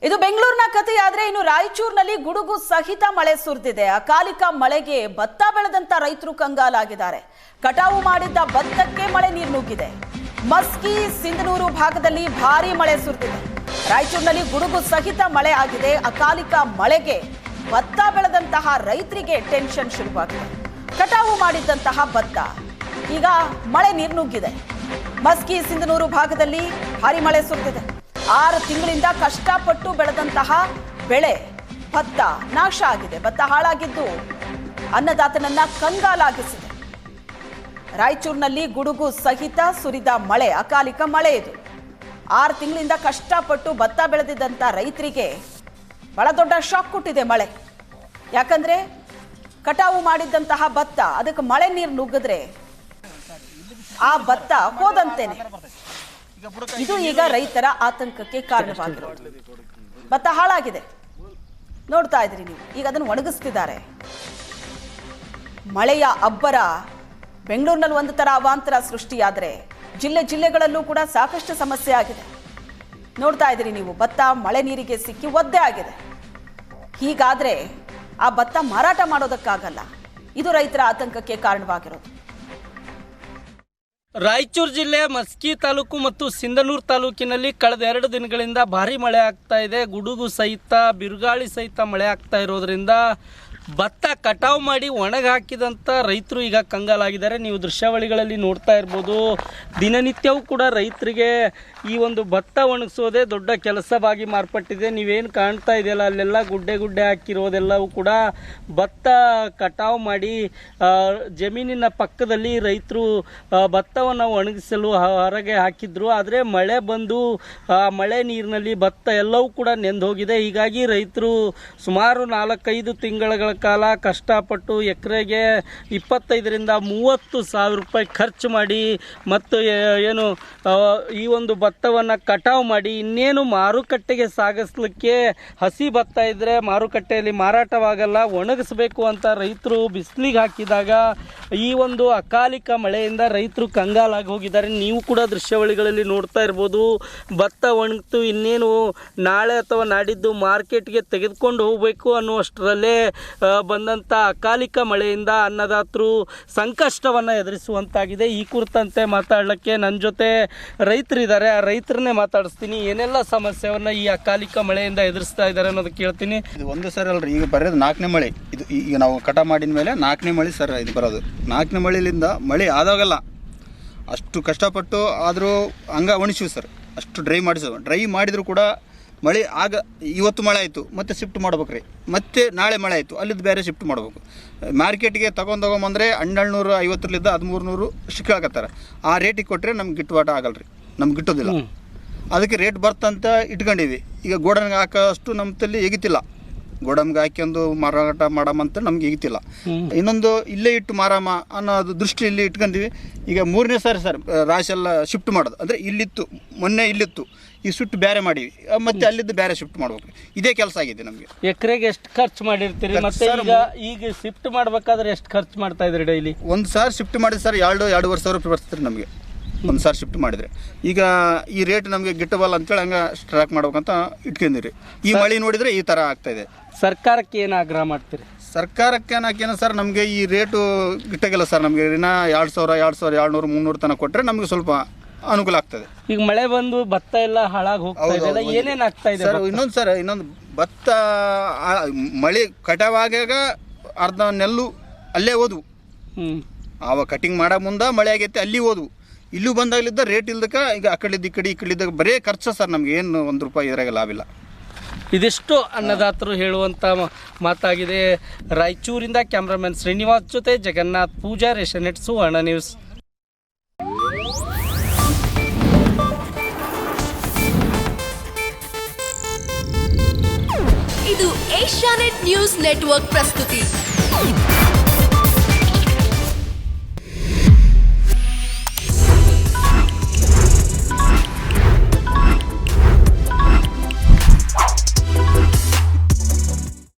ಇದು ಬೆಂಗಳೂರಿನ ಕಥೆಯಾದ್ರೆ ಇನ್ನು ರಾಯಚೂರಿನಲ್ಲಿ ಗುಡುಗು ಸಹಿತ ಮಳೆ ಸುರಿದಿದೆ. ಅಕಾಲಿಕ ಮಳೆಗೆ ಭತ್ತ ಬೆಳೆದಂತ ರೈತರು ಕಂಗಾಲಾಗಿದ್ದಾರೆ. ಕಟಾವು ಮಾಡಿದ್ದ ಭತ್ತಕ್ಕೆ ಮಳೆ ನೀರು ನುಗ್ಗಿದೆ. ಮಸ್ಕಿ ಸಿಂಧನೂರು ಭಾಗದಲ್ಲಿ ಭಾರೀ ಮಳೆ ಸುರಿದಿದೆ. ರಾಯಚೂರಿನಲ್ಲಿ ಗುಡುಗು ಸಹಿತ ಮಳೆ ಆಗಿದೆ. ಅಕಾಲಿಕ ಮಳೆಗೆ ಭತ್ತ ಬೆಳೆದಂತಹ ರೈತರಿಗೆ ಟೆನ್ಷನ್ ಶುರುವಾಗಿದೆ. ಕಟಾವು ಮಾಡಿದ್ದಂತಹ ಭತ್ತ ಈಗ ಮಳೆ ನೀರು ನುಗ್ಗಿದೆ. ಮಸ್ಕಿ ಸಿಂಧನೂರು ಭಾಗದಲ್ಲಿ ಭಾರೀ ಮಳೆ ಸುರಿದಿದೆ. 6 ತಿಂಗಳಿಂದ ಕಷ್ಟಪಟ್ಟು ಬೆಳೆದಂತಹ ಬೆಳೆ ಭತ್ತ ನಾಶ ಆಗಿದೆ. ಭತ್ತ ಹಾಳಾಗಿದ್ದು ಅನ್ನದಾತನನ್ನ ಕಂಗಾಲಾಗಿಸಿದೆ. ರಾಯಚೂರಿನಲ್ಲಿ ಗುಡುಗು ಸಹಿತ ಸುರಿದ ಮಳೆ, ಅಕಾಲಿಕ ಮಳೆ ಇದು. 6 ತಿಂಗಳಿಂದ ಕಷ್ಟಪಟ್ಟು ಭತ್ತ ಬೆಳೆದಿದ್ದಂಥ ರೈತರಿಗೆ ಬಹಳ ದೊಡ್ಡ ಶಾಕ್ ಕೊಟ್ಟಿದೆ ಮಳೆ. ಯಾಕಂದ್ರೆ ಕಟಾವು ಮಾಡಿದ್ದಂತಹ ಭತ್ತ ಅದಕ್ಕೆ ಮಳೆ ನೀರು ನುಗ್ಗಿದ್ರೆ ಆ ಭತ್ತ ಹೋದಂತೇನೆ. ಇದು ಈಗ ರೈತರ ಆತಂಕಕ್ಕೆ ಕಾರಣವಾಗಿರೋದು. ಭತ್ತ ಹಾಳಾಗಿದೆ, ನೋಡ್ತಾ ಇದ್ರಿ ನೀವು. ಈಗ ಅದನ್ನು ಒಣಗಿಸ್ತಿದ್ದಾರೆ. ಮಳೆಯ ಅಬ್ಬರ ಬೆಂಗಳೂರಿನಲ್ಲಿ ಒಂದು ತರ ಅವಾಂತರ ಸೃಷ್ಟಿಯಾದರೆ ಜಿಲ್ಲೆಗಳಲ್ಲೂ ಕೂಡ ಸಾಕಷ್ಟು ಸಮಸ್ಯೆ ಆಗಿದೆ. ನೋಡ್ತಾ ಇದ್ರಿ ನೀವು, ಭತ್ತ ಮಳೆ ನೀರಿಗೆ ಸಿಕ್ಕಿ ಒದ್ದೆ ಆಗಿದೆ. ಹೀಗಾದ್ರೆ ಆ ಭತ್ತ ಮಾರಾಟ ಮಾಡೋದಕ್ಕಾಗಲ್ಲ. ಇದು ರೈತರ ಆತಂಕಕ್ಕೆ ಕಾರಣವಾಗಿರೋದು. ರಾಯಚೂರು ಜಿಲ್ಲೆ ಮಸ್ಕಿ ತಾಲೂಕು ಮತ್ತು ಸಿಂಧನೂರು ತಾಲೂಕಿನಲ್ಲಿ ಕಳೆದ 2 ದಿನಗಳಿಂದ ಭಾರಿ ಮಳೆ ಆಗ್ತಾ ಇದೆ. ಗುಡುಗು ಸಹಿತ ಬಿರುಗಾಳಿ ಸಹಿತ ಮಳೆ ಆಗ್ತಾ ಇರೋದ್ರಿಂದ ಭತ್ತ ಕಟಾವು ಮಾಡಿ ಒಣಗಿ ಹಾಕಿದಂಥ ರೈತರು ಈಗ ಕಂಗಾಲಾಗಿದ್ದಾರೆ. ನೀವು ದೃಶ್ಯಾವಳಿಗಳಲ್ಲಿ ನೋಡ್ತಾ ಇರ್ಬೋದು. ದಿನನಿತ್ಯವೂ ಕೂಡ ರೈತರಿಗೆ ಈ ಒಂದು ಭತ್ತ ಒಣಗಿಸೋದೇ ದೊಡ್ಡ ಕೆಲಸವಾಗಿ ಮಾರ್ಪಟ್ಟಿದೆ. ನೀವೇನು ಕಾಣ್ತಾ ಇದೆಯಲ್ಲ, ಅಲ್ಲೆಲ್ಲ ಗುಡ್ಡೆ ಹಾಕಿರೋದೆಲ್ಲವೂ ಕೂಡ ಭತ್ತ ಕಟಾವು ಮಾಡಿ ಜಮೀನಿನ ಪಕ್ಕದಲ್ಲಿ ರೈತರು ಭತ್ತವನ್ನು ಒಣಗಿಸಲು ಹೊರಗೆ ಹಾಕಿದ್ರು. ಆದರೆ ಮಳೆ ಬಂದು ಮಳೆ ನೀರಿನಲ್ಲಿ ಭತ್ತ ಎಲ್ಲವೂ ಕೂಡ ನೆಂದು ಹೋಗಿದೆ. ಹೀಗಾಗಿ ರೈತರು ಸುಮಾರು 4-5 ತಿಂಗಳ ಕಾಲ ಕಷ್ಟಪಟ್ಟು ಎಕರೆಗೆ 25,000 ರಿಂದ 30,000 ರೂಪಾಯಿ ಖರ್ಚು ಮಾಡಿ ಮತ್ತು ಏನು ಈ ಒಂದು ಭತ್ತವನ್ನು ಕಟಾವು ಮಾಡಿ ಇನ್ನೇನು ಮಾರುಕಟ್ಟೆಗೆ ಸಾಗಿಸ್ಲಿಕ್ಕೆ ಹಸಿ ಭತ್ತ ಇದ್ದರೆ ಮಾರುಕಟ್ಟೆಯಲ್ಲಿ ಮಾರಾಟವಾಗಲ್ಲ, ಒಣಗಿಸ್ಬೇಕು ಅಂತ ರೈತರು ಬಿಸಿಲಿಗೆ ಹಾಕಿದಾಗ ಈ ಒಂದು ಅಕಾಲಿಕ ಮಳೆಯಿಂದ ರೈತರು ಕಂಗಾಲಾಗಿ ಹೋಗಿದ್ದಾರೆ. ನೀವು ಕೂಡ ದೃಶ್ಯಾವಳಿಗಳಲ್ಲಿ ನೋಡ್ತಾ ಇರ್ಬೋದು. ಭತ್ತ ಒಣಗಿತು, ಇನ್ನೇನು ನಾಳೆ ಅಥವಾ ನಾಡಿದ್ದು ಮಾರ್ಕೆಟ್ಗೆ ತೆಗೆದುಕೊಂಡು ಹೋಗಬೇಕು ಅನ್ನುವಷ್ಟರಲ್ಲೇ ಬಂದಂಥ ಅಕಾಲಿಕ ಮಳೆಯಿಂದ ಅನ್ನದಾತರು ಸಂಕಷ್ಟವನ್ನು ಎದುರಿಸುವಂತಾಗಿದೆ. ಈ ಕುರಿತಂತೆ ಮಾತಾಡಲಿಕ್ಕೆ ನನ್ನ ಜೊತೆ ರೈತರಿದ್ದಾರೆ. ಆ ರೈತರನ್ನೇ ಮಾತಾಡಿಸ್ತೀನಿ. ಏನೆಲ್ಲ ಸಮಸ್ಯೆಯನ್ನು ಈ ಅಕಾಲಿಕ ಮಳೆಯಿಂದ ಎದುರಿಸ್ತಾ ಇದ್ದಾರೆ ಅನ್ನೋದು ಕೇಳ್ತೀನಿ. ಇದು ಒಂದು ಸರ್ ಅಲ್ರಿ, ಈಗ ಬರೋದು 4ನೇ ಮಳೆ. ಇದು ಈಗ ನಾವು ಕಟ ಮಾಡಿದ ಮೇಲೆ 4ನೇ ಮಳೆ ಸರ್ ಇದು ಬರೋದು. 4ನೇ ಮಳೆಯಿಂದ ಮಳೆ ಆದಾಗಲ್ಲ ಅಷ್ಟು ಕಷ್ಟಪಟ್ಟು ಆದರೂ ಒಣಸಿವಿ ಸರ್. ಅಷ್ಟು ಡ್ರೈ ಮಾಡಿದ್ರು ಕೂಡ ಮಳೆ ಆಗ ಇವತ್ತು ಮಳೆ ಆಯಿತು, ಮತ್ತೆ ಶಿಫ್ಟ್ ಮಾಡ್ಬೇಕ್ರಿ. ಮತ್ತೆ ನಾಳೆ ಮಳೆ ಆಯಿತು, ಅಲ್ಲಿದ್ದು ಬೇರೆ ಶಿಫ್ಟ್ ಮಾಡ್ಬೇಕು. ಮಾರ್ಕೆಟ್ಗೆ ತೊಗೊಂಬಂದರೆ 1250ರಿಂದ 1300 ಸಿಕ್ಕಾಕತ್ತಾರೆ. ಆ ರೇಟಿಗೆ ಕೊಟ್ಟರೆ ನಮ್ಗೆ ಗಿಟ್ಟುವಾಟ ಆಗಲ್ರಿ, ನಮ್ಗೆ ಗಿಟ್ಟೋದಿಲ್ಲ. ಅದಕ್ಕೆ ರೇಟ್ ಬರ್ತಂತ ಇಟ್ಕೊಂಡಿವಿ. ಈಗ ಗೋಡನ್ಗೆ ಹಾಕೋಷ್ಟು ನಮ್ಮ ತಲೆ ಎಗಿತಿಲ್ಲ. ಗೋಡಮ್ಗೆ ಹಾಕ್ಯಂದು ಮಾರಾಟ ಮಾಡಮಂತ ನಮ್ಗೆ ಎಗಿತಿಲ್ಲ. ಇನ್ನೊಂದು ಇಲ್ಲೇ ಇಟ್ಟು ಮಾರಾಮ ಅನ್ನೋದು ದೃಷ್ಟಿ ಇಲ್ಲಿ ಇಟ್ಕೊಂಡಿವಿ. ಈಗ 3ನೇ ಸಾರಿ ಸರ್ ರಾಶಿ ಎಲ್ಲ ಶಿಫ್ಟ್ ಮಾಡೋದು. ಅಂದರೆ ಇಲ್ಲಿತ್ತು, ಮೊನ್ನೆ ಇಲ್ಲಿತ್ತು, ಈ ಶಿಫ್ಟ್ ಬೇರೆ ಮಾಡಿವಿ, ಮತ್ತೆ ಅಲ್ಲಿದ್ದು ಬೇರೆ ಶಿಫ್ಟ್ ಮಾಡ್ಬೇಕು. ಇದೇ ಕೆಲಸ ಆಗಿದೆ ನಮಗೆ. ಎಕರೆಗೆ ಎಷ್ಟು ಖರ್ಚು ಮಾಡಿರ್ತೀರಿ? ಮತ್ತೆ ಈಗ ಶಿಫ್ಟ್ ಮಾಡ್ಬೇಕಾದ್ರೆ ಎಷ್ಟು ಖರ್ಚು ಮಾಡ್ತಾ ಇದ್ರಿ ಡೈಲಿ? ಒಂದು ಸಾರಿ ಶಿಫ್ಟ್ ಮಾಡಿದ್ರೆ ಸರ್ 2-2.5 ಸಾವಿರ ರೂಪಾಯಿ ಬರ್ತಾರೆ ನಮಗೆ. ಒಂದು ಸಾರಿ ಶಿಫ್ಟ್ ಮಾಡಿದರೆ. ಈಗ ಈ ರೇಟ್ ನಮಗೆ ಗಿಟ್ಟಬಲ್ಲ ಅಂತೇಳಿ ಹಂಗೆ ಸ್ಟ್ರಾಕ್ ಮಾಡ್ಬೇಕಂತ ಇಟ್ಕೊಂಡಿರಿ. ಈ ಮಳೆ ನೋಡಿದರೆ ಈ ಥರ ಆಗ್ತಾಯಿದೆ. ಸರ್ಕಾರಕ್ಕೆ ಏನು ಆಗ್ರಹ ಮಾಡ್ತೀರಿ? ಸರ್ಕಾರಕ್ಕೆ ಏನಾಕೇನೋ ಸರ್, ನಮಗೆ ಈ ರೇಟು ಗಿಟ್ಟಾಗಿಲ್ಲ ಸರ್. ನಮಗೆ ಇನ್ನೂ 2,000, 2,200, 300 ತನಕ ಕೊಟ್ಟರೆ ನಮಗೆ ಸ್ವಲ್ಪ ಅನುಕೂಲ ಆಗ್ತದೆ. ಈಗ ಮಳೆ ಬಂದು ಭತ್ತ ಎಲ್ಲ ಹಾಳಾಗಿ ಹೋಗ್ತಾ ಇದೆ, ಏನೇನು ಆಗ್ತಾ ಇದೆ ಸರ್? ಇನ್ನೊಂದು ಭತ್ತ ಮಳೆ ಕಟಾವಾಗಾಗ ಅರ್ಧ ನೆಲ್ಲು ಅಲ್ಲೇ ಹೋದ್ವು. ಆವಾಗ ಕಟಿಂಗ್ ಮಾಡೋ ಮುಂದೆ ಮಳೆ ಆಗೈತೆ, ಅಲ್ಲಿ ಹೋದ್ವು. ಇಲ್ಲೂ ಬಂದಾಗಲಿದ್ದ ರೇಟ್ ಇಲ್ದಕ್ಕೆ ಈಗ ಆ ಕಡೆದ್ದು ಈ ಕಡೆದ್ದು ಬರೇ ಖರ್ಚು ಸರ್. ನಮ್ಗೆ ಏನು 1 ರೂಪಾಯಿ ಇದ್ರಾಗ ಲಾಭ ಇಲ್ಲ. ಇದಿಷ್ಟು ಅನ್ನದಾತರು ಹೇಳುವಂಥ ಮಾತಾಗಿದೆ. ರಾಯಚೂರಿಂದ ಕ್ಯಾಮ್ರಾಮನ್ ಶ್ರೀನಿವಾಸ್ ಜೊತೆ ಜಗನ್ನಾಥ್ ಪೂಜಾರ್, ಏಷ್ಯಾನೆಟ್ ಸುವರ್ಣ ನ್ಯೂಸ್. ಇದು ಏಷ್ಯಾನೆಟ್ ನ್ಯೂಸ್ ನೆಟ್ವರ್ಕ್ ಪ್ರಸ್ತುತಿ.